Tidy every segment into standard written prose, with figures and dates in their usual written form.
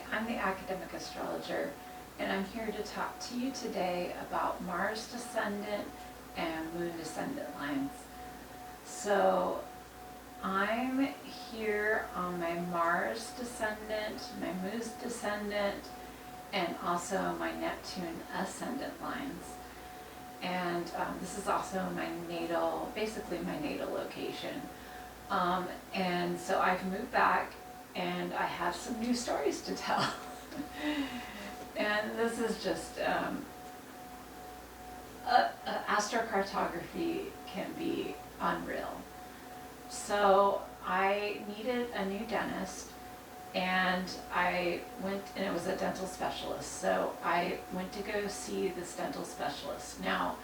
Hi, I'm the academic astrologer, and I'm here to talk to you today about Mars Descendant and Moon Descendant lines. So I'm here on my Mars Descendant, my Moon Descendant, and also my Neptune Ascendant lines. And this is also my natal, basically my natal location. And so I've moved back and I have some new stories to tell. And this is just, astrocartography can be unreal. So I needed a new dentist, and I went, and it was a dental specialist. So I went to go see this dental specialist. Now,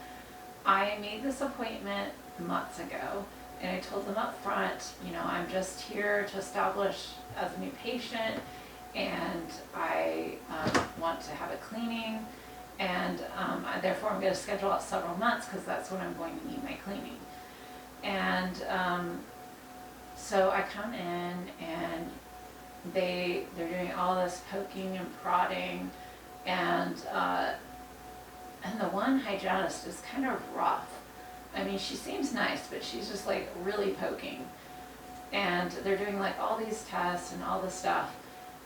I made this appointment months ago, and I told them up front, you know, I'm just here to establish as a new patient, and I want to have a cleaning, and therefore I'm going to schedule out several months because that's when I'm going to need my cleaning. And so I come in, and they're doing all this poking and prodding, and the one hygienist is kind of rough. I mean, she seems nice, but she's just like really poking. And they're doing like all these tests and all this stuff.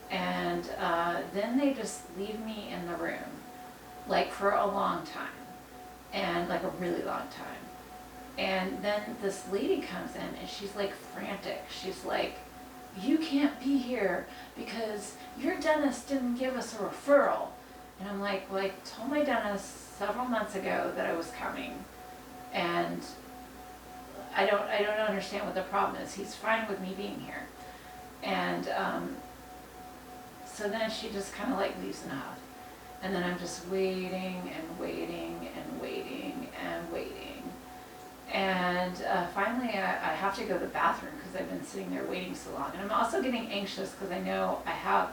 And then they just leave me in the room, like for a long time, and like a really long time. And then this lady comes in and she's like frantic. She's like, you can't be here because your dentist didn't give us a referral. And I'm like, well, I told my dentist several months ago that I was coming. And I don't understand what the problem is. He's fine with me being here. And so then she just kind of like leaves enough. And then I'm just waiting and waiting and waiting and waiting. And finally I have to go to the bathroom because I've been sitting there waiting so long. And I'm also getting anxious because I know I have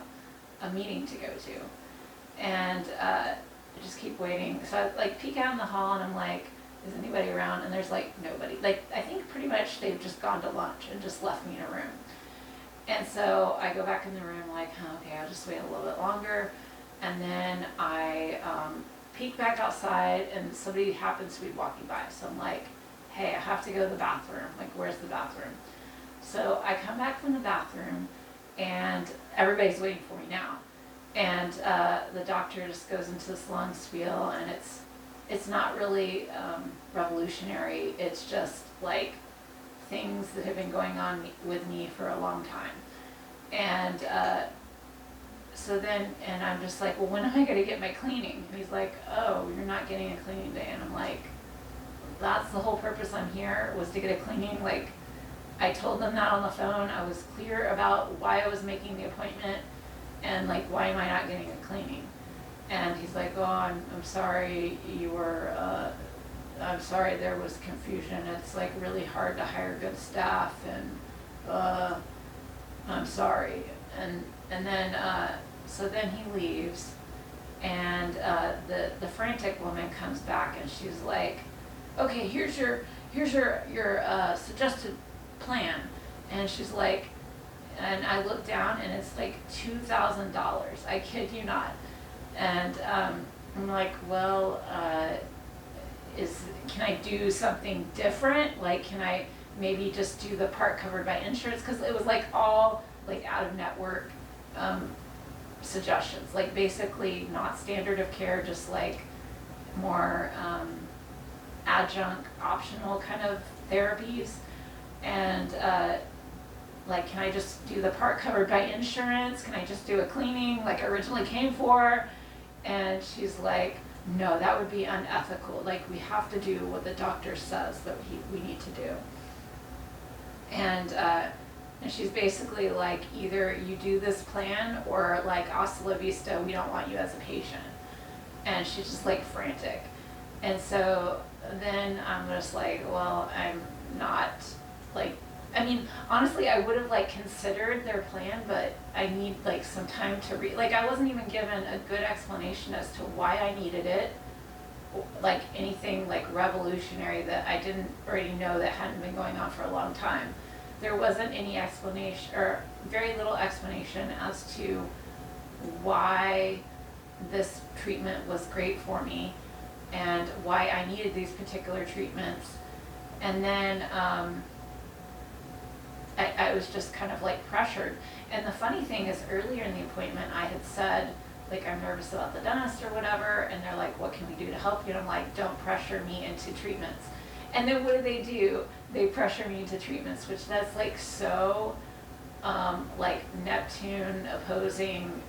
a meeting to go to. And I just keep waiting. So I like peek out in the hall and I'm like, is anybody around? And there's like nobody. Like I think pretty much they've just gone to lunch and just left me in a room. And so I go back in the room like, oh, okay, I'll just wait a little bit longer. And then I peek back outside and somebody happens to be walking by. So I'm like, hey, I have to go to the bathroom. Like, where's the bathroom? So I come back from the bathroom and everybody's waiting for me now. And the doctor just goes into this long spiel, and it's not really revolutionary. It's just like things that have been going on with me for a long time. And so then, and I'm just like, well, when am I going to get my cleaning? And he's like, oh, you're not getting a cleaning day. And I'm like, that's the whole purpose I'm here, was to get a cleaning. Like, I told them that on the phone. I was clear about why I was making the appointment, and like, why am I not getting a cleaning? And he's like, oh, I'm sorry, I'm sorry there was confusion. It's like really hard to hire good staff, and I'm sorry. And then, so then he leaves, and the frantic woman comes back, and she's like, okay, here's your suggested plan. And she's like, and I look down, and it's like $2,000. I kid you not. And I'm like, well, can I do something different? Like, can I maybe just do the part covered by insurance? Because it was like all like out of network suggestions, like basically not standard of care, just like more adjunct, optional kind of therapies. And like, can I just do the part covered by insurance? Can I just do a cleaning like I originally came for? And she's like, no, that would be unethical. Like, we have to do what the doctor says that we need to do. And she's basically like, either you do this plan, or like, hasta la vista, we don't want you as a patient. And she's just like frantic. And so then I'm just like, well, I'm not like, I mean, honestly, I would have like considered their plan, but I need like some time to read. Like, I wasn't even given a good explanation as to why I needed it, like anything like revolutionary that I didn't already know that hadn't been going on for a long time. There wasn't any explanation, or very little explanation, as to why this treatment was great for me and why I needed these particular treatments. And then I was just kind of like pressured. And the funny thing is, earlier in the appointment, I had said, like, I'm nervous about the dentist or whatever, and they're like, what can we do to help you? And I'm like, don't pressure me into treatments. And then what do? They pressure me into treatments, which that's like so, like Neptune opposing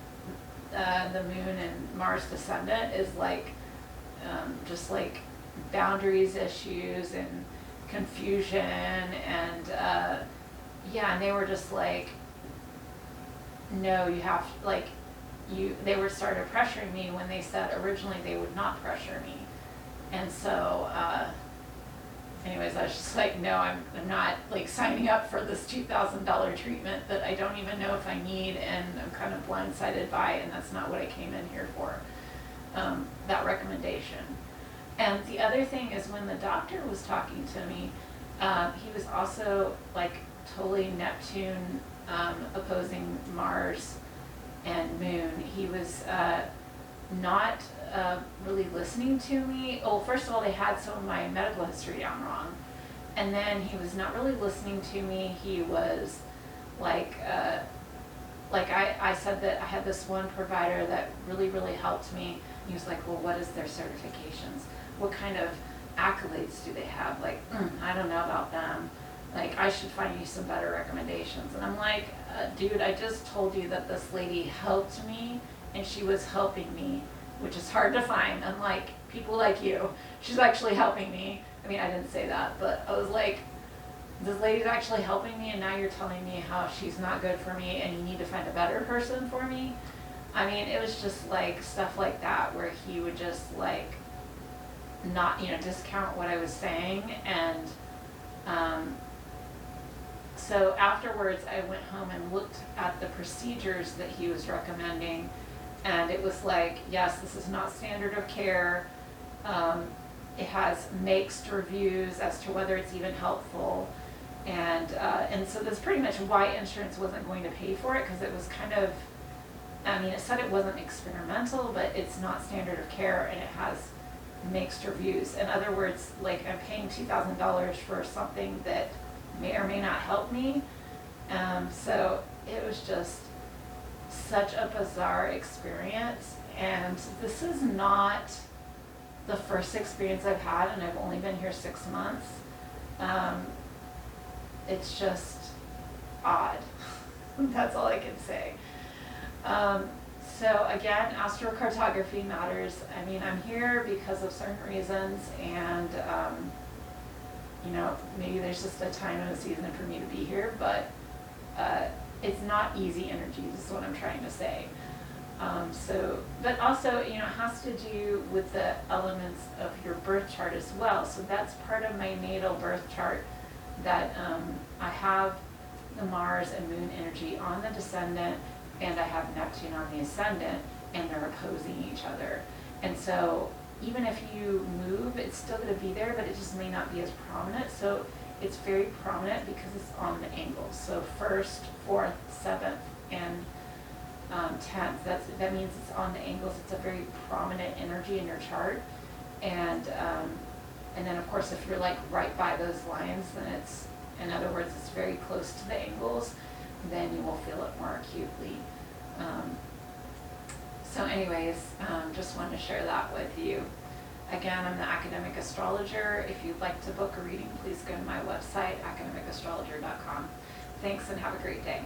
the moon and Mars Descendant is like, just like boundaries issues and confusion and yeah, and they were just like, no, you have to, like, they were started pressuring me when they said originally they would not pressure me. And so anyways, I was just like, no, I'm not like signing up for this $2,000 treatment that I don't even know if I need, and I'm kind of blindsided by, and that's not what I came in here for, that recommendation. And the other thing is, when the doctor was talking to me, he was also like totally Neptune opposing Mars and Moon. He was not really listening to me. Oh, first of all, they had some of my medical history down wrong. And then he was not really listening to me. He was like I said that I had this one provider that really, really helped me. He was like, well, what is their certifications? What kind of accolades do they have? Like, I don't know about them. Like, I should find you some better recommendations. And I'm like, dude, I just told you that this lady helped me, and she was helping me, which is hard to find, unlike people like you. She's actually helping me. I mean, I didn't say that, but I was like, this lady's actually helping me, and now you're telling me how she's not good for me and you need to find a better person for me? I mean, it was just like stuff like that where he would just like not, discount what I was saying. And so afterwards I went home and looked at the procedures that he was recommending, and it was like, yes, this is not standard of care. It has mixed reviews as to whether it's even helpful. And so that's pretty much why insurance wasn't going to pay for it, because it was kind of, I mean, it said it wasn't experimental, but it's not standard of care, and it has mixed reviews. In other words, like, I'm paying $2,000 for something that may or may not help me. So it was just such a bizarre experience. And this is not the first experience I've had, and I've only been here 6 months. It's just odd. That's all I can say. So again, astrocartography matters. I mean, I'm here because of certain reasons, and maybe there's just a time and a season for me to be here, but it's not easy energy, is what I'm trying to say. But also, it has to do with the elements of your birth chart as well. So that's part of my natal birth chart, that I have the Mars and Moon energy on the Descendant, and I have Neptune on the Ascendant, and they're opposing each other. And so even if you move, it's still going to be there, but it just may not be as prominent. So it's very prominent because it's on the angles. So 1st, 4th, 7th, and 10th. That means it's on the angles. It's a very prominent energy in your chart. And then of course, if you're like right by those lines, then it's, in other words, it's very close to the angles, then you will feel it more acutely. So anyways, just wanted to share that with you. Again, I'm the academic astrologer. If you'd like to book a reading, please go to my website, academicastrologer.com. Thanks, and have a great day.